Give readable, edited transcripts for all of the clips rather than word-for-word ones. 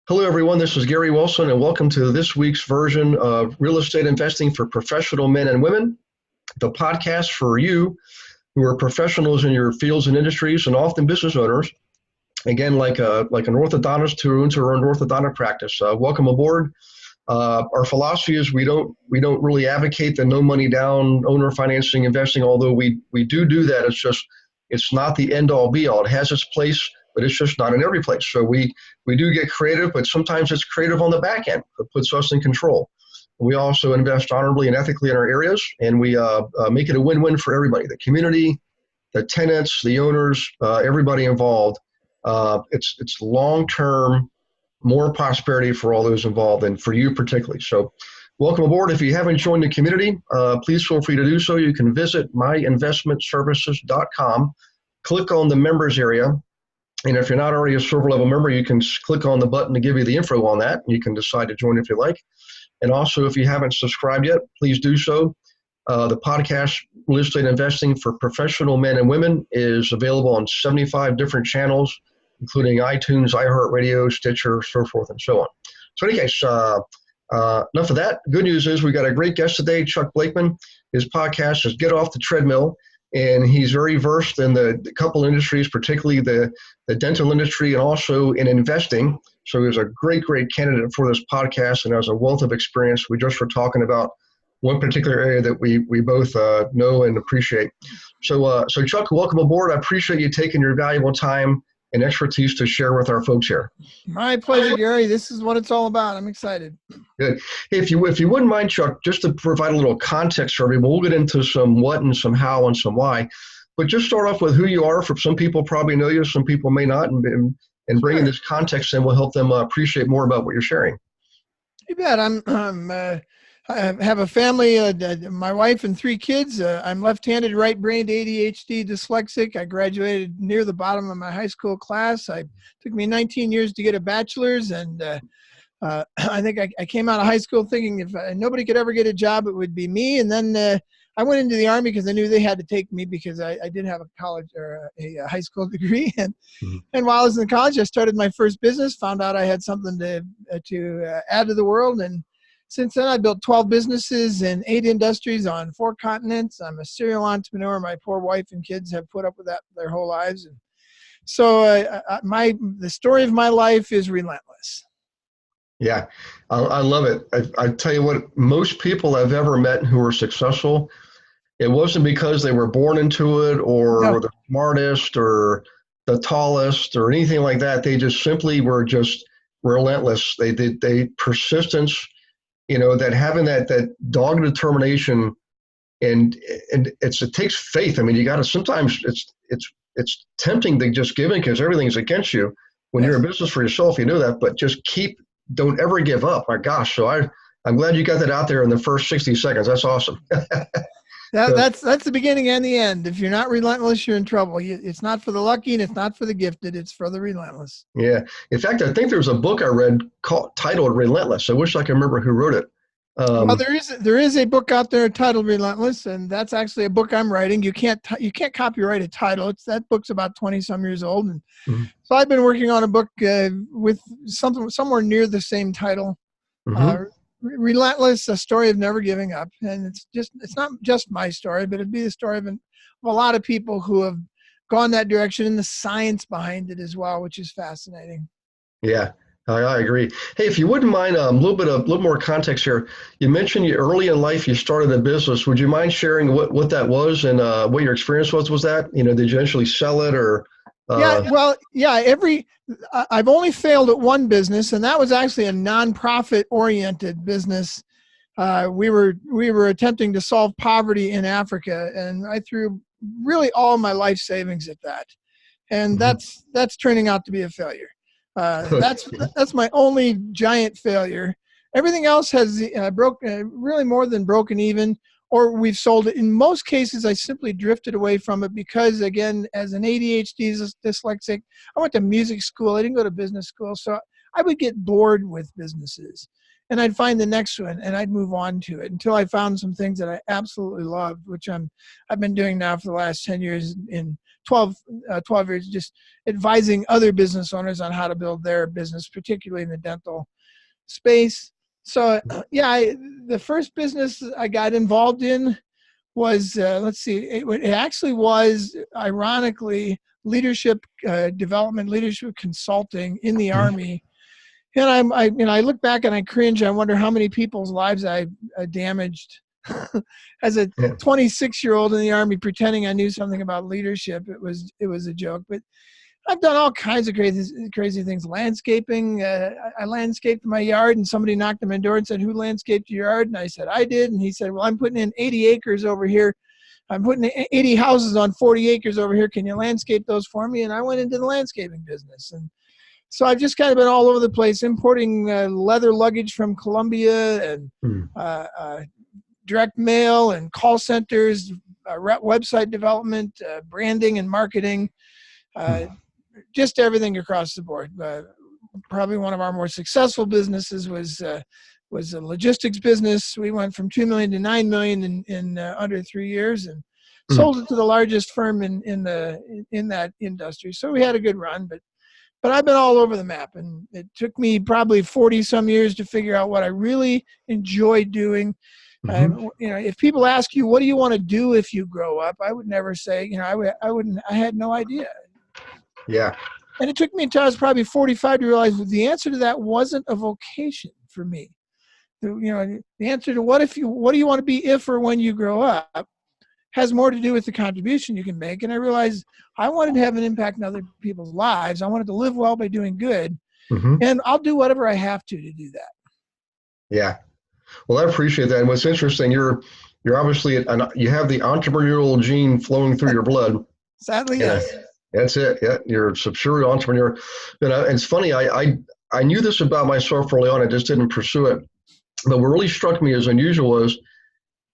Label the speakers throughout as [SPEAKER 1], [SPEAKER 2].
[SPEAKER 1] Hello, everyone. This is Gary Wilson, and welcome to this week's version of Real Estate Investing for Professional Men and Women, the podcast for you who are professionals in your fields and industries and often business owners. Again, like an orthodontist who owns her own orthodontic practice. Welcome aboard. Our philosophy is we don't really advocate the no money down owner financing investing, although we do that. It's not the end all be all. It has its place, but it's just not in every place. So we do get creative, but sometimes it's creative on the back end. It puts us in control. We also invest honorably and ethically in our areas, and we make it a win-win for everybody, the community, the tenants, the owners, everybody involved. It's long-term, more prosperity for all those involved and for you particularly. So welcome aboard. If you haven't joined the community, please feel free to do so. You can visit myinvestmentservices.com, click on the members area. And if you're not already a silver level member, you can click on the button to give you the info on that. You can decide to join if you like. And also, if you haven't subscribed yet, please do so. The podcast, Real Estate Investing for Professional Men and Women, is available on 75 different channels, including iTunes, iHeartRadio, Stitcher, so forth and so on. So in any case, enough of that. Good news is we got a great guest today, Chuck Blakeman. His podcast is Get Off the Treadmill. And he's very versed in the couple industries, particularly the dental industry and also in investing. So he's a great candidate for this podcast and has a wealth of experience. We just were talking about one particular area that we both know and appreciate. So Chuck, welcome aboard. I appreciate you taking your valuable time and expertise to share with our folks here.
[SPEAKER 2] My pleasure, Gary. This is what it's all about. I'm excited.
[SPEAKER 1] Good. Hey, if you wouldn't mind, Chuck, just to provide a little context for everyone, we'll get into some what and some how and some why. But just start off with who you are. For some people probably know you, some people may not, and bringing this context in will help them appreciate more about what you're sharing.
[SPEAKER 2] You bet. I have a family, my wife and 3 kids. I'm left-handed, right-brained, ADHD, dyslexic. I graduated near the bottom of my high school class. It took me 19 years to get a bachelor's, and I think I came out of high school thinking if nobody could ever get a job, it would be me. And then I went into the Army because I knew they had to take me because I didn't have a college or a high school degree. And while I was in college, I started my first business, found out I had something to add to the world. And since then, I built 12 businesses in 8 industries on 4 continents. I'm a serial entrepreneur. My poor wife and kids have put up with that their whole lives. And so the story of my life is relentless.
[SPEAKER 1] Yeah, I love it. I tell you what, most people I've ever met who are successful, it wasn't because they were born into it or were the smartest or the tallest or anything like that. They just simply were just relentless. They persistence, that having that dogged determination, and it takes faith. I mean, you got to, sometimes it's tempting to just give in because everything's against you. When you're in business for yourself, you know that, but just don't ever give up. My gosh. So I'm glad you got that out there in the first 60 seconds. That's awesome.
[SPEAKER 2] That's the beginning and the end. If you're not relentless, you're in trouble. It's not for the lucky and it's not for the gifted. It's for the relentless.
[SPEAKER 1] Yeah. In fact, I think there was a book I read titled Relentless. I wish I could remember who wrote it.
[SPEAKER 2] Well, there is a book out there titled Relentless, and that's actually a book I'm writing. You can't copyright a title. That book's about 20 some years old, and so I've been working on a book with somewhere near the same title. Relentless, a story of never giving up. And it's not just my story, but it'd be the story of a lot of people who have gone that direction and the science behind it as well, which is fascinating.
[SPEAKER 1] Yeah, I agree. Hey, if you wouldn't mind a little more context here. You mentioned early in life you started a business. Would you mind sharing what that was and what your experience was? Was that, did you eventually sell it or?
[SPEAKER 2] I've only failed at one business, and that was actually a nonprofit oriented business. We were attempting to solve poverty in Africa, and I threw really all my life savings at that. And that's turning out to be a failure. That's my only giant failure. Everything else has really more than broken even, or we've sold it. In most cases, I simply drifted away from it because, again, as an ADHD dyslexic, I went to music school. I didn't go to business school. So I would get bored with businesses. and I'd find the next one, and I'd move on to it until I found some things that I absolutely loved, which I've been doing now for the last 10 years, in 12 years, just advising other business owners on how to build their business, particularly in the dental space. So the first business I got involved in was, it actually was, ironically, leadership development, leadership consulting in the Army. And I look back and I cringe. I wonder how many people's lives I damaged as a 26-year-old in the Army, pretending I knew something about leadership. It was a joke, but I've done all kinds of crazy things. Landscaping. I landscaped my yard, and somebody knocked on my door and said, "Who landscaped your yard?" And I said, "I did." And he said, "Well, I'm putting in 80 acres over here. I'm putting 80 houses on 40 acres over here. Can you landscape those for me?" And I went into the landscaping business. And so I've just kind of been all over the place, importing leather luggage from Colombia, and direct mail and call centers, website development, branding and marketing, just everything across the board. Probably one of our more successful businesses was a logistics business. We went from 2 million to 9 million in under 3 years, and sold it to the largest firm in that industry. So we had a good run, but I've been all over the map, and it took me probably 40 some years to figure out what I really enjoy doing. If people ask you, what do you want to do if you grow up? I would never say, I had no idea.
[SPEAKER 1] Yeah.
[SPEAKER 2] And it took me until I was probably 45 to realize the answer to that wasn't a vocation for me. The answer to what do you want to be if or when you grow up has more to do with the contribution you can make. And I realized I wanted to have an impact in other people's lives. I wanted to live well by doing good. And I'll do whatever I have to do that.
[SPEAKER 1] Yeah. Well, I appreciate that. And what's interesting, you're obviously, you have the entrepreneurial gene flowing through your blood.
[SPEAKER 2] Sadly, yes.
[SPEAKER 1] That's it. Yeah, you're a subserial entrepreneur. And it's funny, I knew this about myself early on. I just didn't pursue it. But what really struck me as unusual was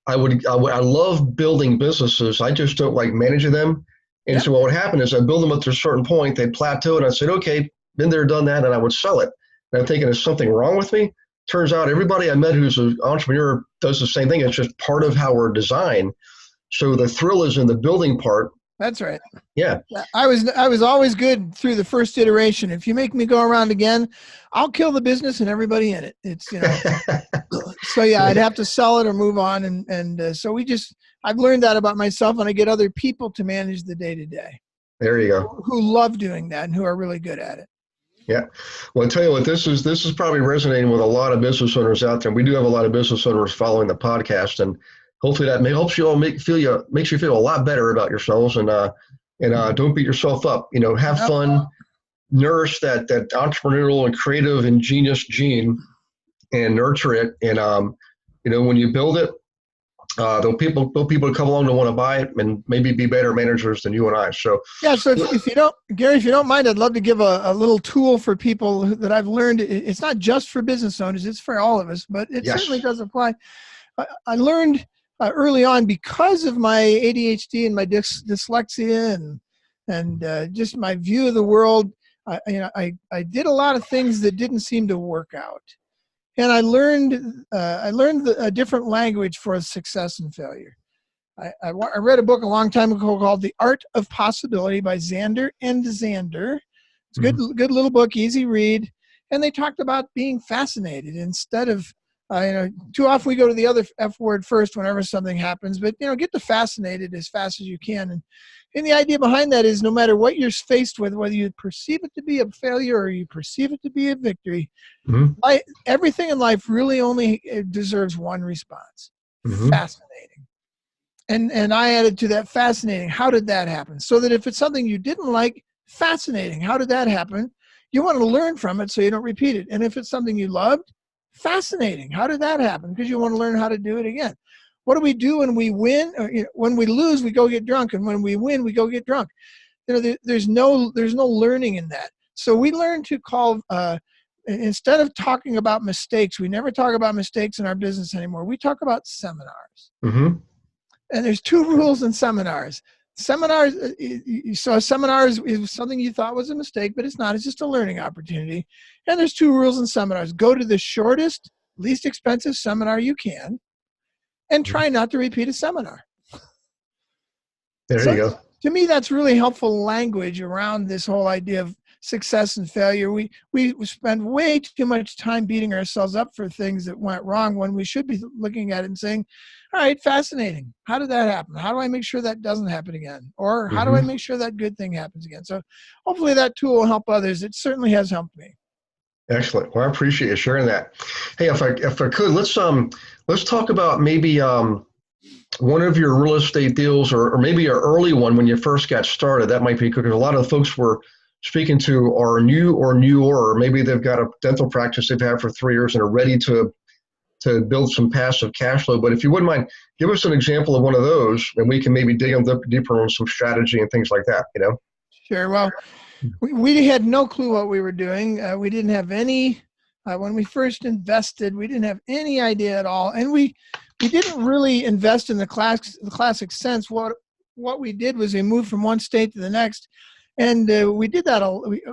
[SPEAKER 1] I love building businesses. I just don't like managing them. And so what would happen is I'd build them up to a certain point, they'd plateau, and I'd say, okay, been there, done that, and I would sell it. And I'm thinking, is something wrong with me? Turns out everybody I met who's an entrepreneur does the same thing. It's just part of how we're designed. So the thrill is in the building part.
[SPEAKER 2] That's right.
[SPEAKER 1] Yeah.
[SPEAKER 2] I was always good through the first iteration. If you make me go around again, I'll kill the business and everybody in it. It's, so I'd have to sell it or move on. And so I've learned that about myself, and I get other people to manage the day-to-day.
[SPEAKER 1] There you go.
[SPEAKER 2] Who love doing that and who are really good at it.
[SPEAKER 1] Yeah. Well, I'll tell you what, this is probably resonating with a lot of business owners out there. We do have a lot of business owners following the podcast, and hopefully that helps you all makes you feel a lot better about yourselves, and don't beat yourself up. Have fun, nourish that entrepreneurial and creative and genius gene, and nurture it. And when you build it, there'll people come along to want to buy it and maybe be better managers than you and I. So
[SPEAKER 2] So if you don't, Gary, if you don't mind, I'd love to give a little tool for people that I've learned. It's not just for business owners; it's for all of us, but it certainly does apply. I learned early on, because of my ADHD and my dyslexia and just my view of the world. I did a lot of things that didn't seem to work out. And I learned a different language for success and failure. I read a book a long time ago called The Art of Possibility by Zander and Zander. It's a good little book, easy read. And they talked about being fascinated instead of, too often we go to the other F word first whenever something happens, but, get the fascinated as fast as you can. And the idea behind that is no matter what you're faced with, whether you perceive it to be a failure or you perceive it to be a victory, everything in life really only deserves one response: fascinating. And I added to that fascinating. How did that happen? So that if it's something you didn't like, fascinating. How did that happen? You want to learn from it so you don't repeat it. And if it's something you loved, fascinating. How did that happen? Because you want to learn how to do it again. What do we do when we win? When we lose, we go get drunk, and when we win, we go get drunk. There's no learning in that. So we learn to call, instead of talking about mistakes, we never talk about mistakes in our business anymore. We talk about seminars. And there's 2 rules in seminars. So a seminar is something you thought was a mistake, but it's not. It's just a learning opportunity. And there's 2 rules in seminars: go to the shortest, least expensive seminar you can, and try not to repeat a seminar.
[SPEAKER 1] There
[SPEAKER 2] So
[SPEAKER 1] you go.
[SPEAKER 2] to me, that's really helpful language around this whole idea of success and failure. We spend way too much time beating ourselves up for things that went wrong when we should be looking at it and saying, all right, fascinating. How did that happen? How do I make sure that doesn't happen again? Or how do I make sure that good thing happens again? So hopefully that tool will help others. It certainly has helped me.
[SPEAKER 1] Excellent. Well, I appreciate you sharing that. Hey, if I could, let's talk about maybe one of your real estate deals, or maybe an early one when you first got started. That might be good, because a lot of the folks we're speaking to are new or newer. Maybe they've got a dental practice they've had for 3 years and are ready to build some passive cash flow. But if you wouldn't mind, give us an example of one of those, and we can maybe dig deeper on some strategy and things like that.
[SPEAKER 2] Sure. Well, we had no clue what we were doing. We didn't have any, when we first invested, we didn't have any idea at all. And we didn't really invest in the classic sense. What we did was we moved from one state to the next. And we did that.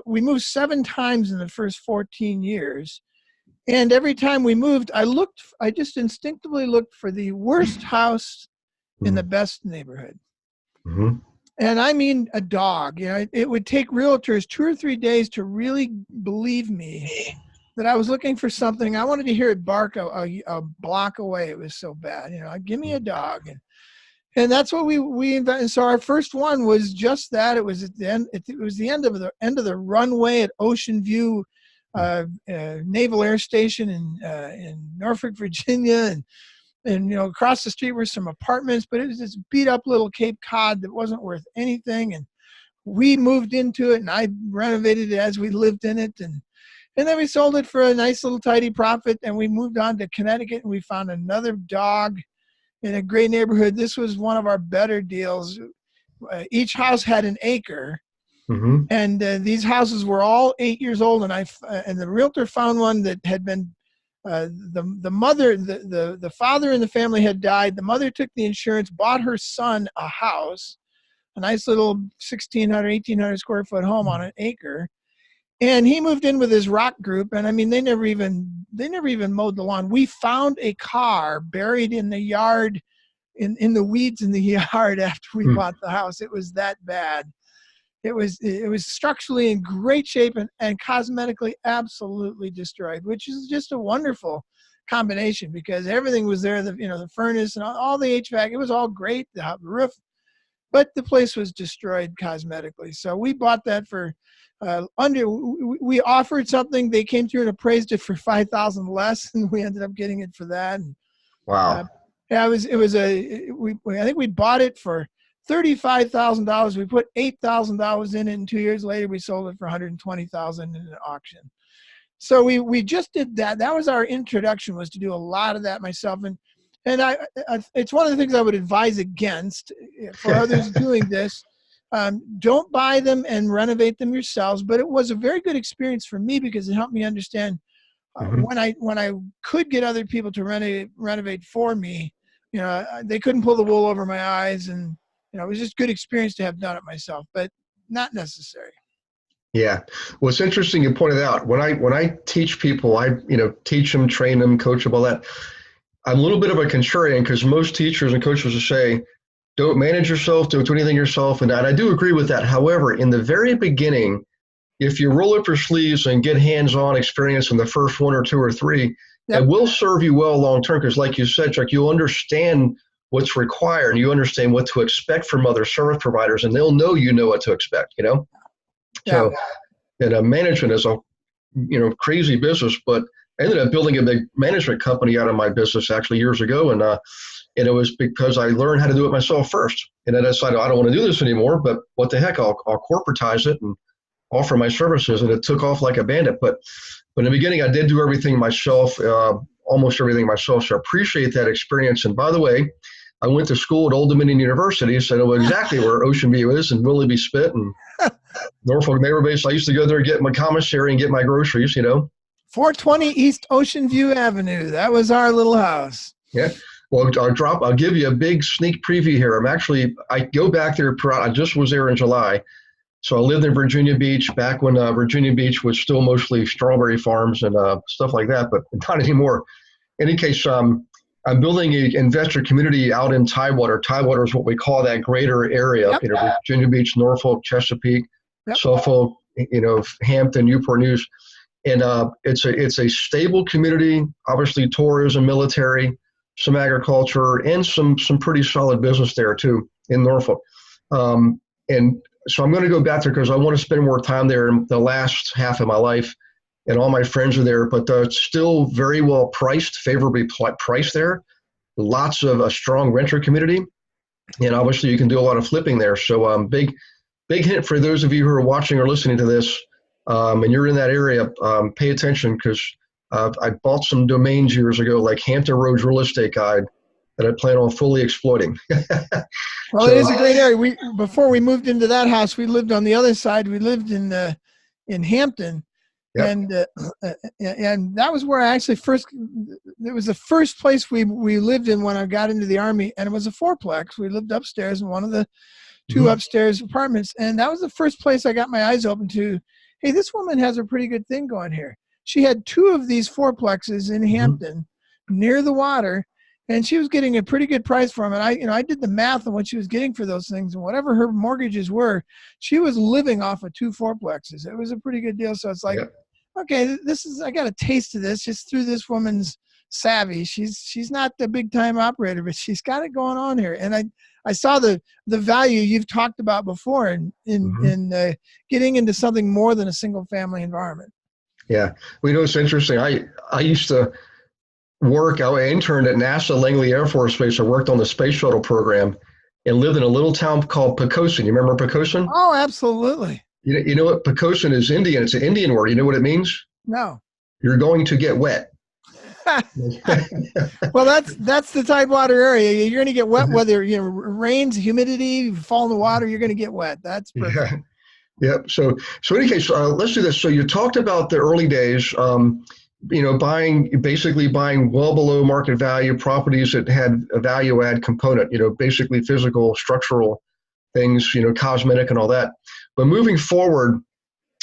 [SPEAKER 2] We moved 7 times in the first 14 years. And every time we moved, I just instinctively looked for the worst house in the best neighborhood.
[SPEAKER 1] Mm-hmm.
[SPEAKER 2] And I mean a dog. It would take realtors 2 or 3 days to really believe me that I was looking for something. I wanted to hear it bark a block away. It was so bad. Give me a dog. And that's what we invented. So our first one was just that. It was at the end. It was the end of the runway at Ocean View Naval Air Station in Norfolk, Virginia, and across the street were some apartments, but it was this beat up little Cape Cod that wasn't worth anything. And we moved into it, and I renovated it as we lived in it, and then we sold it for a nice little tidy profit. And we moved on to Connecticut, and we found another dog in a great neighborhood. This was one of our better deals. Each house had an acre. Mm-hmm. And these houses were all 8 years old, and the realtor found one that had been the mother, the father in the family had died. The mother took the insurance, bought her son a house, a nice little 1,600, 1,800 square foot home on an acre, and he moved in with his rock group. And I mean, they never even mowed the lawn. We found a car buried in the yard, in the weeds in the yard after we bought the house. It was that bad. It was structurally in great shape and cosmetically absolutely destroyed, which is just a wonderful combination, because everything was there, the furnace and all the HVAC, it was all great, the roof, but the place was destroyed cosmetically. So we bought that for we offered something, they came through and appraised it for $5,000 less, and we ended up getting it for that. And,
[SPEAKER 1] wow.
[SPEAKER 2] Yeah, I think we bought it for $35,000. We put $8,000 in it, and 2 years later we sold it for $120,000 in an auction. So we just did that. That was our introduction, was to do a lot of that myself. And it's one of the things I would advise against for others doing this. Don't buy them and renovate them yourselves. But it was a very good experience for me, because it helped me understand when I could get other people to renovate for me. They couldn't pull the wool over my eyes, and it was just good experience to have done it myself, but not necessary.
[SPEAKER 1] Yeah. Well, it's interesting you pointed out. When I teach people, I teach them, train them, coach them, all that. I'm a little bit of a contrarian, because most teachers and coaches will say, don't manage yourself, don't do anything yourself. And I do agree with that. However, in the very beginning, if you roll up your sleeves and get hands-on experience in the first 1 or 2 or 3, yep, it will serve you well long-term, because like you said, Chuck, you'll understand what's required, and you understand what to expect from other service providers, and they'll know what to expect,
[SPEAKER 2] Yeah.
[SPEAKER 1] So, and management is a crazy business, but I ended up building a big management company out of my business actually years ago, and it was because I learned how to do it myself first, and I decided I don't want to do this anymore, but what the heck, I'll corporatize it and offer my services, and it took off like a bandit. But in the beginning, I did do everything myself, almost everything myself, so I appreciate that experience. And by the way, I went to school at Old Dominion University, so I know exactly where Ocean View is, and Willoughby Spit and Norfolk Naval Base. I used to go there and get my commissary and get my groceries,
[SPEAKER 2] 420 East Ocean View Avenue. That was our little house.
[SPEAKER 1] Yeah. Well, I'll give you a big sneak preview here. I go back there, I just was there in July. So I lived in Virginia Beach back when Virginia Beach was still mostly strawberry farms and stuff like that, but not anymore. any case, I'm building an investor community out in Tidewater. Tidewater is what we call that greater area,
[SPEAKER 2] Yep.
[SPEAKER 1] Virginia Beach, Norfolk, Chesapeake,
[SPEAKER 2] Yep.
[SPEAKER 1] Suffolk, Hampton, Newport News. And it's a stable community, obviously tourism, military, some agriculture, and some pretty solid business there too in Norfolk. And so I'm going to go back there because I want to spend more time there in the last half of my life. And all my friends are there, but it's still very well priced, favorably priced there. Lots of a strong renter community, and obviously you can do a lot of flipping there. So big hint for those of you who are watching or listening to this, and you're in that area, pay attention because I bought some domains years ago, like Hampton Roads Real Estate Guide, that I plan on fully exploiting.
[SPEAKER 2] Well, it is a great area. Before we moved into that house, we lived on the other side. We lived in Hampton. Yep. And that was where I actually it was the first place we lived in when I got into the Army, and it was a fourplex. We lived upstairs in one of the two upstairs apartments, and that was the first place I got my eyes open to, hey, this woman has a pretty good thing going here. She had 2 of these fourplexes in Hampton near the water, and she was getting a pretty good price for them. And I did the math on what she was getting for those things, and whatever her mortgages were, she was living off of 2 fourplexes. It was a pretty good deal. So it's like, okay, I got a taste of this just through this woman's savvy. She's not the big time operator, but she's got it going on here. And I saw the value you've talked about before in getting into something more than a single family environment.
[SPEAKER 1] Yeah, it's interesting. I used to work. I interned at NASA Langley Air Force Base. I worked on the space shuttle program and lived in a little town called Pocosin. You remember Pocosin?
[SPEAKER 2] Oh, absolutely.
[SPEAKER 1] You know what Pocosin is? Indian. It's an Indian word. You know what it means?
[SPEAKER 2] No.
[SPEAKER 1] You're going to get wet.
[SPEAKER 2] Well, that's the Tidewater area. You're going to get wet, whether rains, humidity, fall in the water. You're going to get wet. That's perfect.
[SPEAKER 1] Yep. So in any case, let's do this. So you talked about the early days. Buying well below market value properties that had a value add component. Basically physical, structural things. Cosmetic and all that. But moving forward,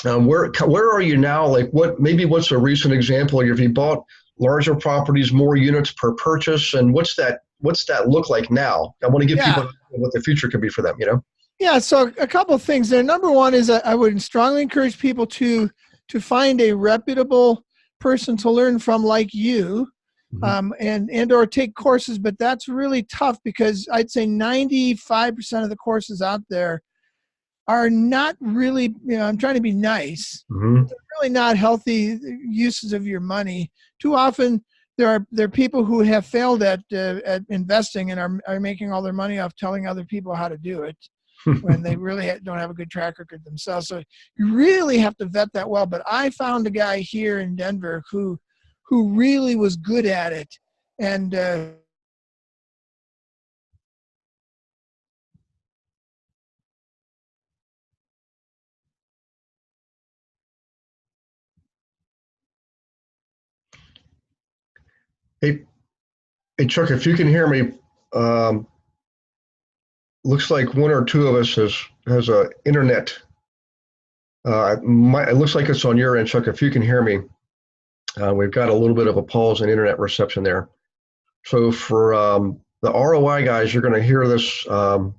[SPEAKER 1] where are you now? Like what's a recent example? Have you bought larger properties, more units per purchase, and what's that look like now? I want to give people what the future could be for them.
[SPEAKER 2] Yeah. So a couple of things there. Number one is I would strongly encourage people to find a reputable person to learn from, like you, and or take courses. But that's really tough because I'd say 95% of the courses out there are not really, I'm trying to be nice. They're really not healthy uses of your money. Too often there are people who have failed at investing and are making all their money off telling other people how to do it when they really don't have a good track record themselves. So you really have to vet that well. But I found a guy here in Denver who really was good at it. And
[SPEAKER 1] Hey, Chuck, if you can hear me, looks like one or two of us has a internet. It looks like it's on your end, Chuck. If you can hear me, we've got a little bit of a pause in internet reception there. So for the ROI guys, you're going to hear this. You'll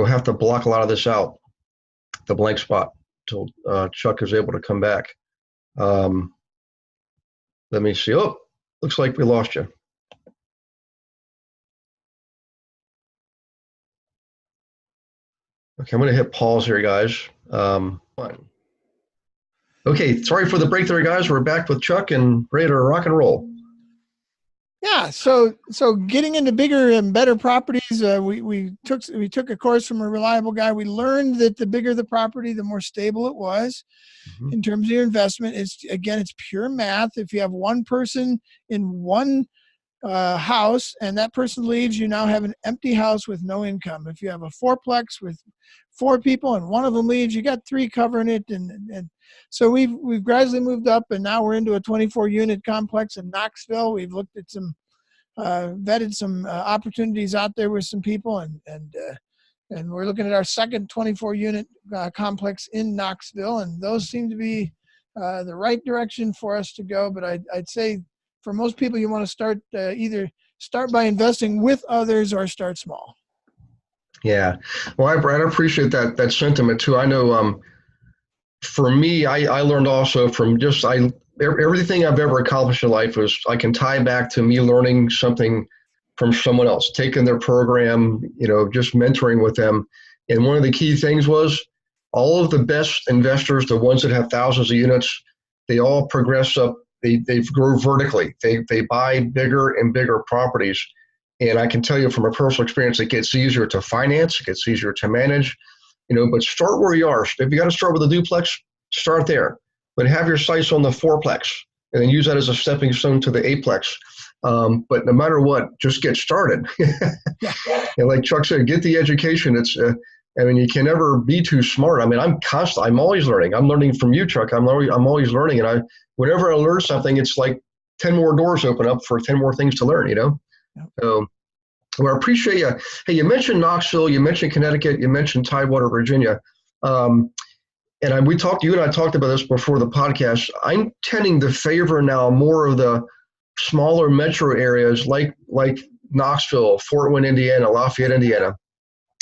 [SPEAKER 1] have to block a lot of this out, the blank spot, until Chuck is able to come back. Let me see. Oh, looks like we lost you. Okay, I'm going to hit pause here, guys. Okay, sorry for the break there, guys. We're back with Chuck and ready to rock and roll.
[SPEAKER 2] Yeah, so getting into bigger and better properties, we took a course from a reliable guy. We learned that the bigger the property, the more stable it was in terms of your investment. It's pure math. If you have one person in one house and that person leaves, you now have an empty house with no income. If you have a fourplex with 4 people and one of them leaves, you got 3 covering it. And so we've gradually moved up, and now we're into a 24 unit complex in Knoxville. We've looked at vetted some opportunities out there with some people, and we're looking at our second 24 unit complex in Knoxville, and those seem to be the right direction for us to go. But I'd say for most people, you want to start either start by investing with others or start small.
[SPEAKER 1] Yeah. Well, I appreciate that sentiment too. I know for me, I learned also from everything I've ever accomplished in life was I can tie back to me learning something from someone else, taking their program, just mentoring with them. And one of the key things was all of the best investors, the ones that have thousands of units, they all progress up. They grow vertically. They buy bigger and bigger properties. And I can tell you from a personal experience, it gets easier to finance, it gets easier to manage, but start where you are. If you got to start with a duplex, start there. But have your sights on the fourplex and then use that as a stepping stone to the eightplex. But no matter what, just get started. And like Chuck said, get the education. You can never be too smart. I'm always learning. I'm learning from you, Chuck. I'm always learning. And whenever I learn something, it's like 10 more doors open up for 10 more things to learn, Yep. So, well, I appreciate you. Hey, you mentioned Knoxville, you mentioned Connecticut, you mentioned Tidewater, Virginia. You and I talked about this before the podcast. I'm tending to favor now more of the smaller metro areas like Knoxville, Fort Wayne, Indiana, Lafayette, Indiana.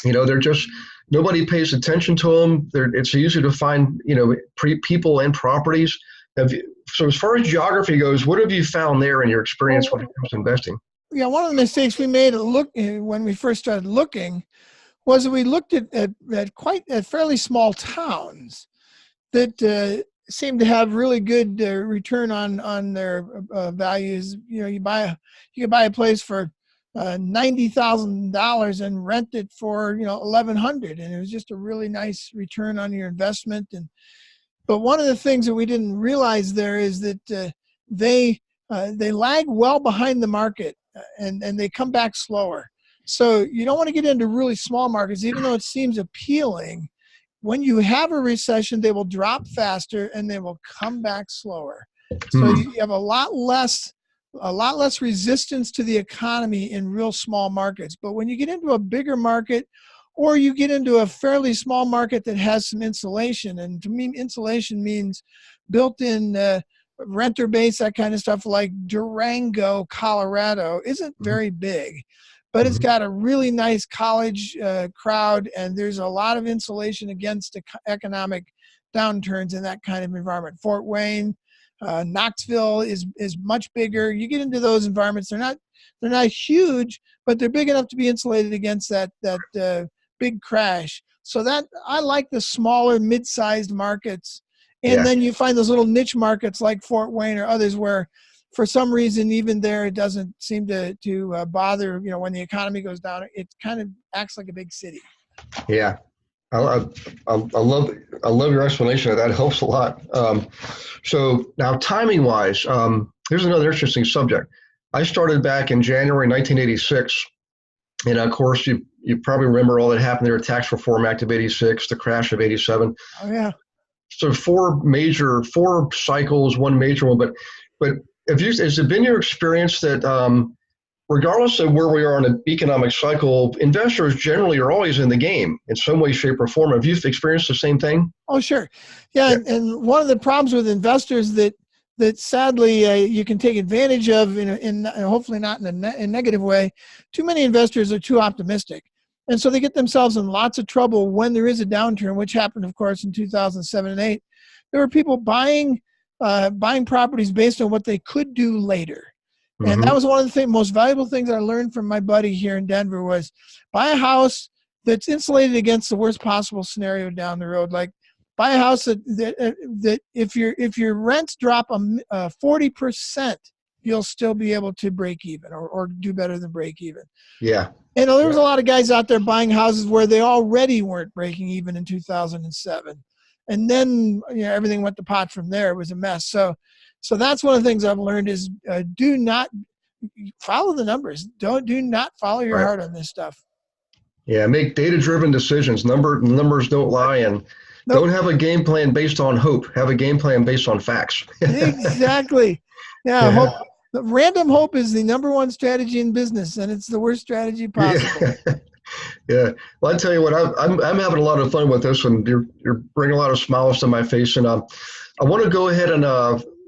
[SPEAKER 1] They're just, nobody pays attention to them. It's easy to find, people and properties. So as far as geography goes, what have you found there in your experience when it comes to investing?
[SPEAKER 2] Yeah, one of the mistakes we made when we first started looking was that we looked at fairly small towns that seemed to have really good return on their values. You could buy a place for $90,000 and rent it for $1,100, and it was just a really nice return on your investment. But one of the things that we didn't realize there is that they lag well behind the market, and they come back slower. So you don't want to get into really small markets, even though it seems appealing. When you have a recession, they will drop faster and they will come back slower. So you have a lot less resistance to the economy in real small markets. But when you get into a bigger market, or you get into a fairly small market that has some insulation, and to me, insulation means built-in renter base, that kind of stuff, like Durango, Colorado, isn't very big, but it's got a really nice college crowd, and there's a lot of insulation against economic downturns in that kind of environment. Fort Wayne, Knoxville is much bigger. You get into those environments, they're not huge, but they're big enough to be insulated against that big crash. So that I like the smaller, mid-sized markets. And then you find those little niche markets like Fort Wayne or others where, for some reason, even there, it doesn't seem to bother. When the economy goes down, it kind of acts like a big city.
[SPEAKER 1] Yeah, I love your explanation of that. It helps a lot. So now, timing wise, here's another interesting subject. I started back in January 1986, and of course, you probably remember all that happened there: Tax Reform Act of '86, the crash of '87.
[SPEAKER 2] Oh yeah.
[SPEAKER 1] So four cycles, one major one. But has it been your experience that regardless of where we are in an economic cycle, investors generally are always in the game in some way, shape, or form? Have you experienced the same thing?
[SPEAKER 2] Oh, sure. Yeah. And one of the problems with investors that sadly you can take advantage of in hopefully not in a negative way, too many investors are too optimistic. And so they get themselves in lots of trouble when there is a downturn, which happened, of course, in 2007 and 2008. There were people buying properties based on what they could do later. And that was one of the most valuable things I learned from my buddy here in Denver was buy a house that's insulated against the worst possible scenario down the road. Like buy a house that if your rents drop 40%, you'll still be able to break even or do better than break even.
[SPEAKER 1] Yeah.
[SPEAKER 2] And there was a lot of guys out there buying houses where they already weren't breaking even in 2007. And then everything went to pot from there. It was a mess. So that's one of the things I've learned is do not follow the numbers. Do not follow your heart on this stuff.
[SPEAKER 1] Yeah, make data-driven decisions. Numbers don't lie, and don't have a game plan based on hope. Have a game plan based on facts.
[SPEAKER 2] Exactly. Yeah, hope. Random hope is the number one strategy in business, and it's the worst strategy possible.
[SPEAKER 1] Yeah. Well, I tell you what, I'm having a lot of fun with this, and you're bringing a lot of smiles to my face. And I want to go ahead and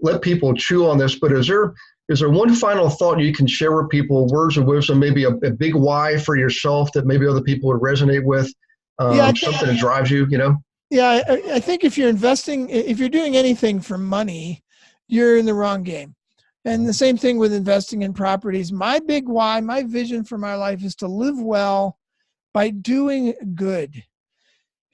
[SPEAKER 1] let people chew on this, but is there one final thought you can share with people, words of wisdom, maybe a big why for yourself that maybe other people would resonate with, something that drives you,
[SPEAKER 2] Yeah, I think if you're investing, if you're doing anything for money, you're in the wrong game. And the same thing with investing in properties. My big why, my vision for my life is to live well by doing good.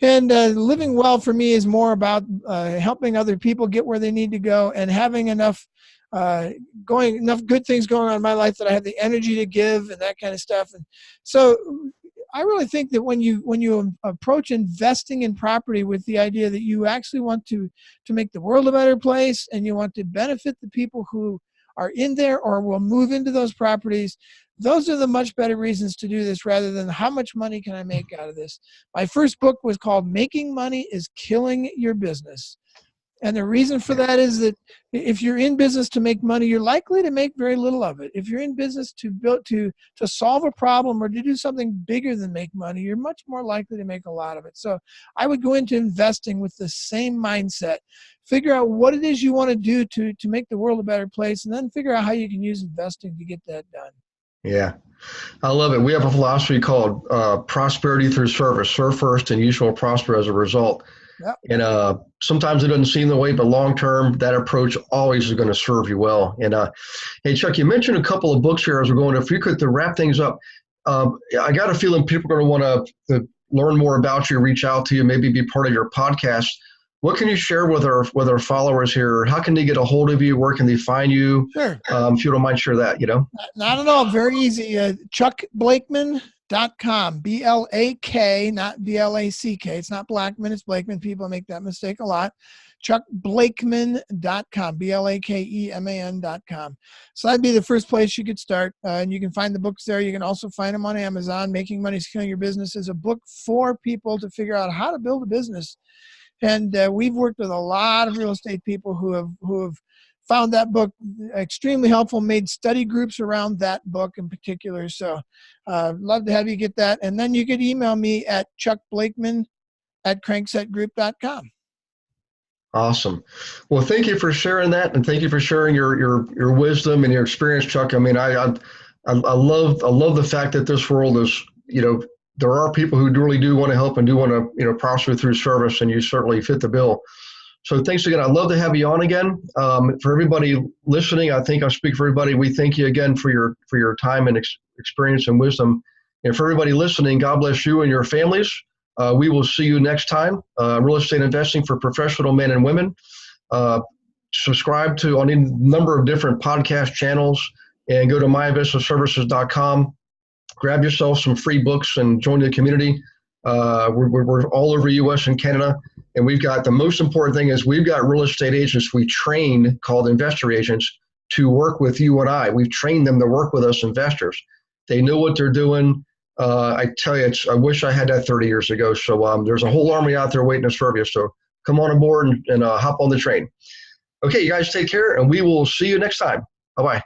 [SPEAKER 2] And living well for me is more about helping other people get where they need to go and having enough good things going on in my life that I have the energy to give and that kind of stuff. And so I really think that when you approach investing in property with the idea that you actually want to make the world a better place and you want to benefit the people who are in there or will move into those properties, those are the much better reasons to do this rather than how much money can I make out of this. My first book was called Making Money is Killing Your Business. And the reason for that is that if you're in business to make money, you're likely to make very little of it. If you're in business to solve a problem or to do something bigger than make money, you're much more likely to make a lot of it. So I would go into investing with the same mindset. Figure out what it is you want to do to make the world a better place, and then figure out how you can use investing to get that done.
[SPEAKER 1] Yeah, I love it. We have a philosophy called prosperity through service. Serve first and you shall prosper as a result.
[SPEAKER 2] Yep.
[SPEAKER 1] And sometimes it doesn't seem the way, but long term, that approach always is going to serve you well. And hey, Chuck, you mentioned a couple of books here as we're going. If you could, to wrap things up, I got a feeling people are going to want to learn more about you, reach out to you, maybe be part of your podcast. What can you share with our followers here? How can they get a hold of you? Where can they find you?
[SPEAKER 2] Sure.
[SPEAKER 1] If you don't mind, share that,
[SPEAKER 2] Not at all. Very easy. ChuckBlakeman.com. B-L-A-K, not B-L-A-C-K. It's not Blackman, it's Blakeman. People make that mistake a lot. ChuckBlakeman.com. B-L-A-K-E-M-A-N.com. So that'd be the first place you could start. And you can find the books there. You can also find them on Amazon. Making Money is Killing Your Business is a book for people to figure out how to build a business. And we've worked with a lot of real estate people who have found that book extremely helpful, made study groups around that book in particular. So love to have you get that. And then you could email me at chuckblakeman@cranksetgroup.com.
[SPEAKER 1] Awesome. Well, thank you for sharing that. And thank you for sharing your wisdom and your experience, Chuck. I mean, I love the fact that this world is, there are people who really do want to help and do want to, prosper through service, and you certainly fit the bill. So thanks again. I'd love to have you on again. For everybody listening, I think I speak for everybody. We thank you again for your time and experience and wisdom. And for everybody listening, God bless you and your families. We will see you next time. Real estate investing for professional men and women. Subscribe to on a number of different podcast channels and go to myinvestmentservices.com. Grab yourself some free books and join the community. We're all over U.S. and Canada, and we've got the most important thing is we've got real estate agents we train called investor agents to work with you and I. We've trained them to work with us investors. They know what they're doing. I tell you, I wish I had that 30 years ago. So there's a whole army out there waiting to serve you. So come on aboard and hop on the train. Okay, you guys take care, and we will see you next time. Bye-bye.